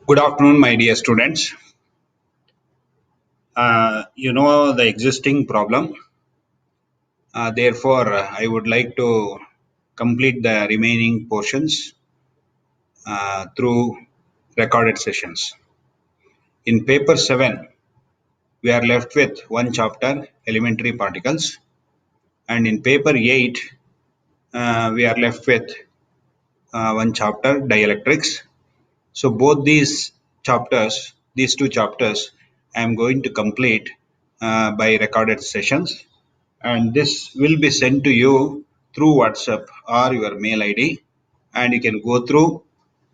Good afternoon, my dear students. You know the existing problem. Therefore, I would like to complete the remaining portions through recorded sessions. In paper 7, we are left with one chapter, elementary particles. And in paper 8, we are left with one chapter, dielectrics. So both these two chapters, I am going to complete by recorded sessions, and this will be sent to you through WhatsApp or your mail ID, and you can go through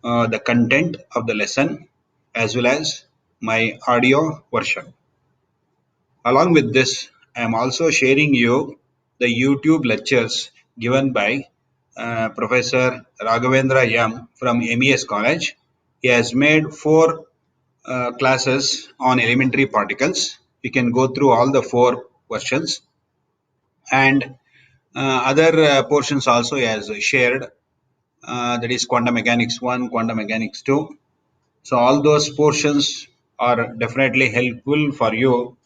the content of the lesson as well as my audio version. Along with this, I am also sharing you the YouTube lectures given by Professor Raghavendra M from MES College. He has made four classes on elementary particles. You can go through all the four versions, and other portions also he has shared, that is quantum mechanics 1, quantum mechanics 2. So all those portions are definitely helpful for you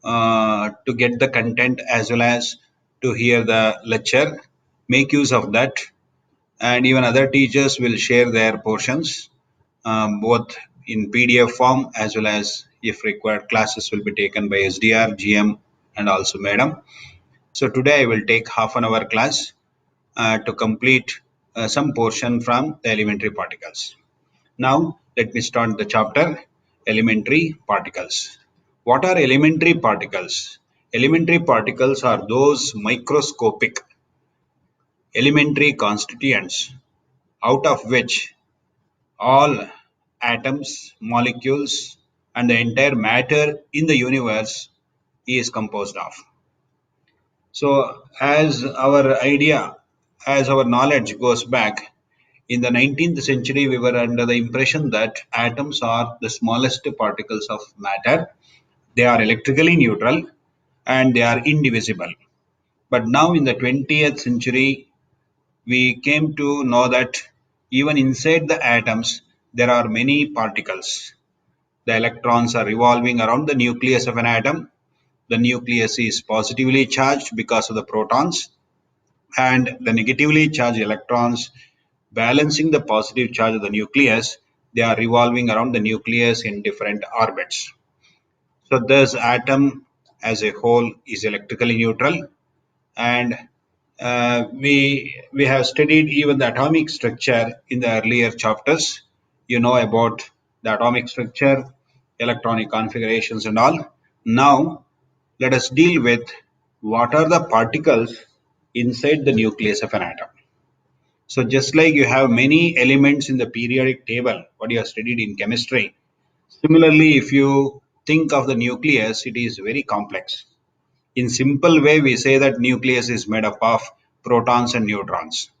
to get the content as well as to hear the lecture. Make use of that, and even other teachers will share their portions, both in PDF form as well as, if required, classes will be taken by SDR, GM, and also Madam. So today I will take half an hour class to complete some portion from the elementary particles. Now let me start the chapter, elementary particles. What are elementary particles? Elementary particles are those microscopic elementary constituents out of which all atoms, molecules, and the entire matter in the universe is composed of. So, as our knowledge goes back, in the 19th century, we were under the impression that atoms are the smallest particles of matter. They are electrically neutral and they are indivisible. But now, in the 20th century, we came to know that even inside the atoms, there are many particles. The electrons are revolving around the nucleus of an atom. The nucleus is positively charged because of the protons, and the negatively charged electrons, balancing the positive charge of the nucleus, they are revolving around the nucleus in different orbits. So this atom as a whole is electrically neutral, and we have studied even the atomic structure in the earlier chapters. You know about the atomic structure, electronic configurations and all. Now let us deal with what are the particles inside the nucleus of an atom. So just like you have many elements in the periodic table, what you have studied in chemistry, similarly, if you think of the nucleus, it is very complex. In simple way, we say that nucleus is made up of protons and neutrons.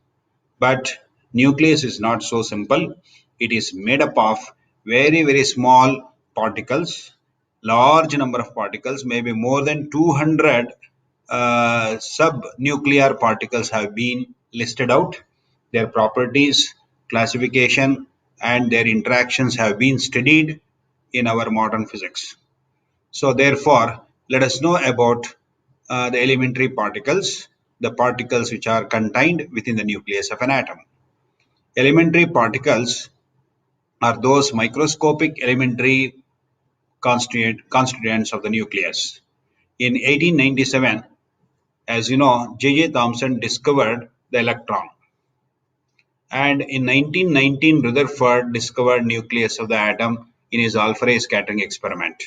But nucleus is not so simple. It is made up of very, very small particles, large number of particles, maybe more than 200 subnuclear particles have been listed out. Their properties, classification, and their interactions have been studied in our modern physics. So therefore, let us know about the elementary particles, the particles which are contained within the nucleus of an atom. Elementary particles are those microscopic elementary constituents of the nucleus. In 1897, as you know, J.J. Thomson discovered the electron. And in 1919, Rutherford discovered nucleus of the atom in his alpha-ray scattering experiment.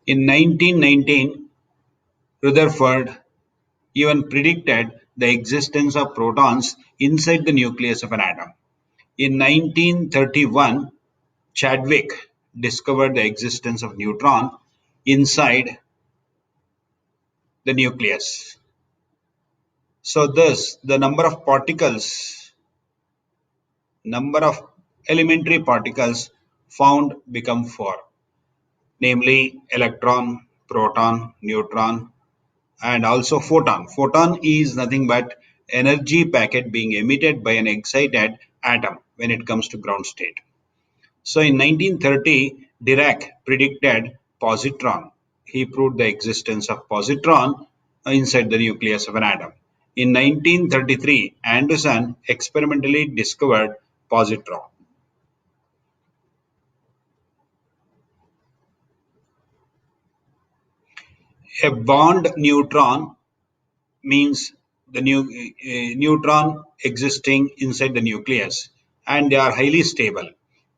In 1919, Rutherford even predicted the existence of protons inside the nucleus of an atom. In 1931, Chadwick discovered the existence of neutron inside the nucleus. So thus the number of elementary particles found become 4, namely electron, proton, neutron, and also photon. Photon is nothing but energy packet being emitted by an excited atom when it comes to ground state. So in 1930, Dirac predicted positron. He proved the existence of positron inside the nucleus of an atom. In 1933, Anderson experimentally discovered positron. A bond neutron means the neutron existing inside the nucleus, and they are highly stable,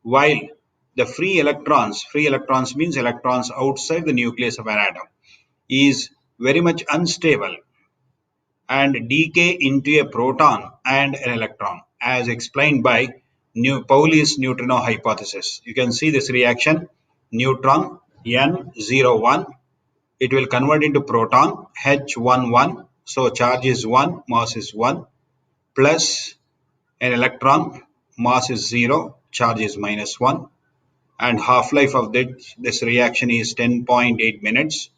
while the free electrons means electrons outside the nucleus of an atom, is very much unstable and decay into a proton and an electron, as explained by Pauli's neutrino hypothesis. You can see this reaction: neutron N01, it will convert into proton H11, so charge is 1, mass is 1, plus an electron, mass is 0, charge is -1, and half-life of this reaction is 10.8 minutes,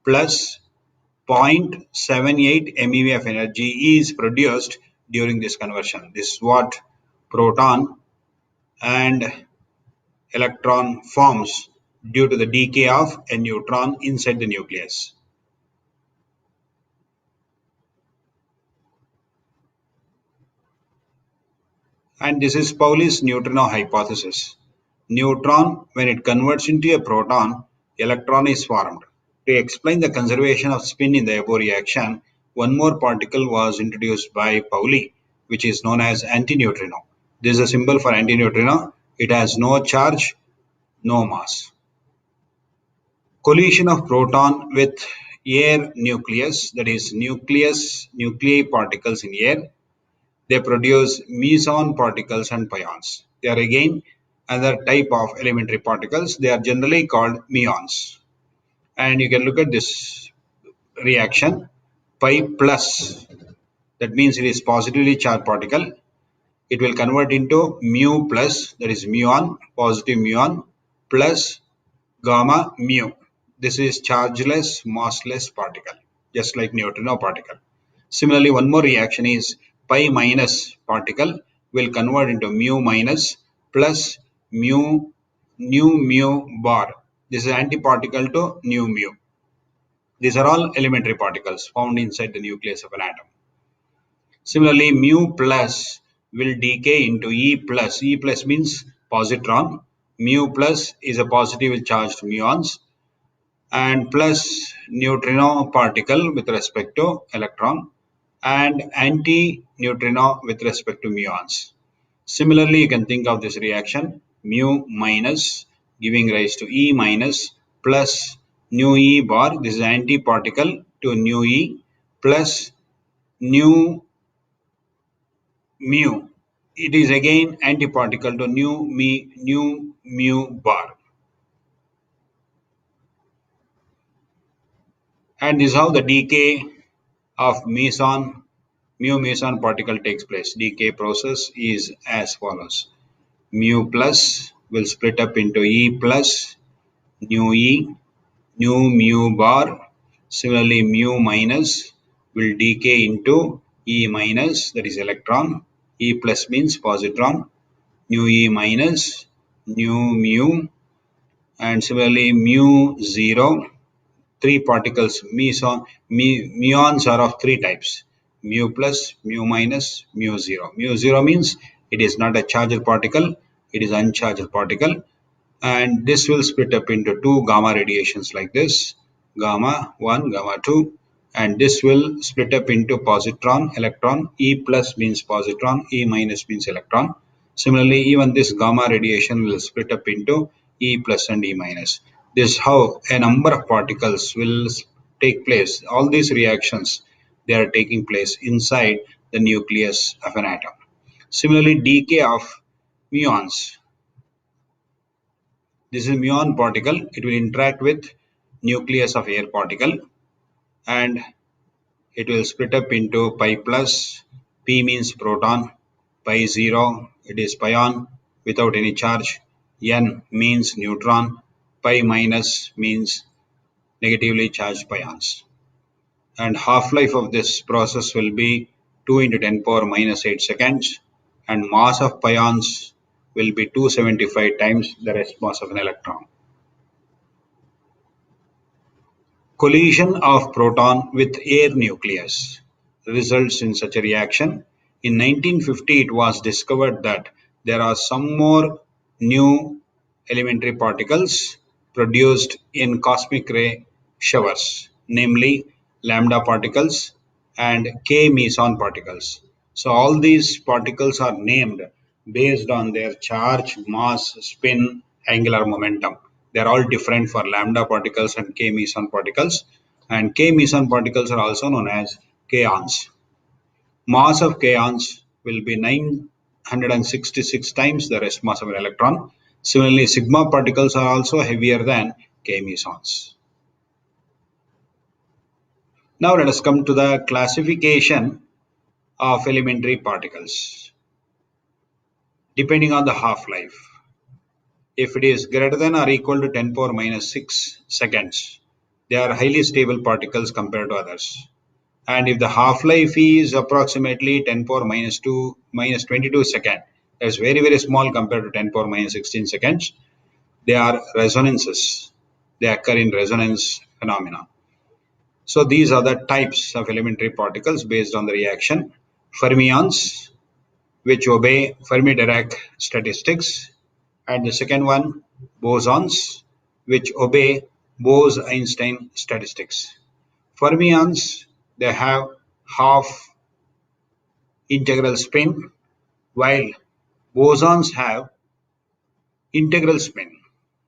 plus 0.78 MeV of energy is produced during this conversion. This is what proton and electron forms due to the decay of a neutron inside the nucleus. And this is Pauli's neutrino hypothesis. Neutron, when it converts into a proton, electron is formed. To explain the conservation of spin in the above reaction, one more particle was introduced by Pauli, which is known as antineutrino. This is a symbol for antineutrino. It has no charge, no mass. Collision of proton with air nucleus, that is nuclei particles in air, they produce meson particles and pions. They are again another type of elementary particles. They are generally called muons. And you can look at this reaction, pi plus, that means it is positively charged particle. It will convert into mu plus, that is muon, positive muon, plus gamma mu. This is chargeless, massless particle, just like neutrino particle. Similarly, one more reaction is pi minus particle will convert into mu minus plus mu bar. This is antiparticle to nu mu. These are all elementary particles found inside the nucleus of an atom. Similarly, mu plus will decay into E plus. E plus means positron. Mu plus is a positively charged muons, and plus neutrino particle with respect to electron, and anti-neutrino with respect to muons. Similarly, you can think of this reaction mu minus giving rise to E minus plus nu E bar. This is anti-particle to nu E plus nu mu. It is again anti-particle to nu mu bar. And this is how the decay of mu meson particle takes place. Decay process is as follows. Mu plus will split up into E plus, nu E, nu mu bar. Similarly, mu minus will decay into E minus, that is electron. E plus means positron. Nu E minus, nu mu, and similarly mu 0. Three particles, muons are of three types: mu plus, mu minus, mu 0. Mu 0 means it is not a charged particle, it is uncharged particle, and this will split up into two gamma radiations like this, gamma 1, gamma 2, and this will split up into positron, electron. E plus means positron, E minus means electron. Similarly, even this gamma radiation will split up into E plus and E minus. This is how a number of particles will take place. All these reactions, they are taking place inside the nucleus of an atom. Similarly, decay of muons. This is muon particle. It will interact with nucleus of air particle, and it will split up into pi plus. P means proton, pi 0, it is pion without any charge. N means neutron, pi minus means negatively charged pions. And half-life of this process will be 2 into 10 power minus 8 seconds, and mass of pions will be 275 times the rest mass of an electron. Collision of proton with air nucleus results in such a reaction. In 1950, it was discovered that there are some more new elementary particles produced in cosmic ray showers, namely lambda particles and K meson particles. So all these particles are named based on their charge, mass, spin, angular momentum. They are all different for lambda particles and K meson particles, and K meson particles are also known as kaons. Mass of kaons will be 966 times the rest mass of an electron. Similarly, sigma particles are also heavier than K mesons. Now let us come to the classification of elementary particles depending on the half-life. If it is greater than or equal to 10 power minus 6 seconds, they are highly stable particles compared to others. And if the half-life is approximately 10 power minus 2 minus 22 seconds, that's very small compared to 10 power minus 16 seconds, they are resonances. They occur in resonance phenomena. So these are the types of elementary particles based on the reaction. Fermions, which obey Fermi-Dirac statistics, and the second one, bosons, which obey Bose-Einstein statistics. Fermions, they have half integral spin, while bosons have integral spin.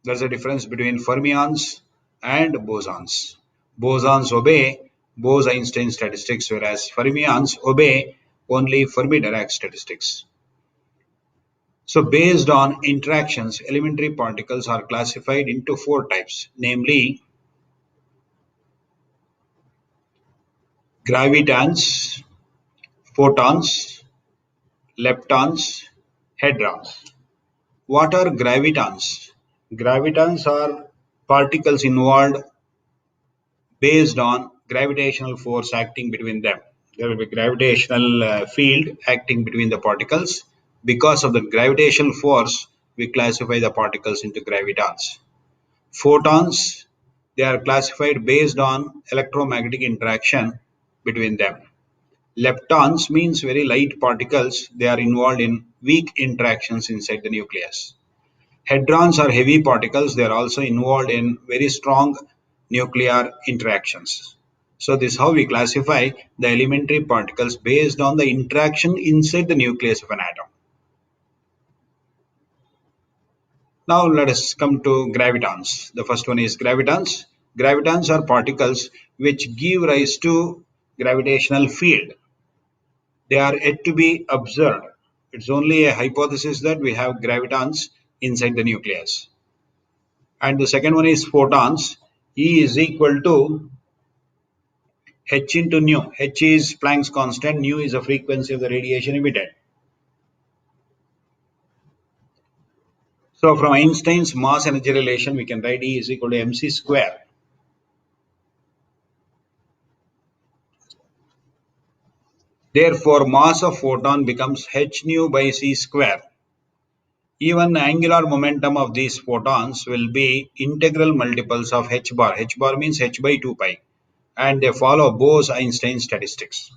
There's a difference between fermions and bosons. Bosons obey Bose-Einstein statistics, whereas fermions obey only Fermi-Dirac statistics. So based on interactions, elementary particles are classified into 4 types, namely gravitons, photons, leptons, hadrons. What are gravitons? Gravitons are particles involved based on gravitational force acting between them. There will be gravitational field acting between the particles. Because of the gravitational force, we classify the particles into gravitons. Photons, they are classified based on electromagnetic interaction between them. Leptons means very light particles. They are involved in weak interactions inside the nucleus. Hadrons are heavy particles. They are also involved in very strong nuclear interactions. So this is how we classify the elementary particles based on the interaction inside the nucleus of an atom. Now let us come to gravitons. The first one is gravitons. Gravitons are particles which give rise to gravitational field. They are yet to be observed. It's only a hypothesis that we have gravitons inside the nucleus. And the second one is photons. E is equal to h into nu. H is Planck's constant, nu is the frequency of the radiation emitted. So from Einstein's mass energy relation, we can write E is equal to mc square. Therefore, mass of photon becomes h nu by c square. Even angular momentum of these photons will be integral multiples of h bar. H bar means h by 2 pi. And they follow Bose-Einstein statistics.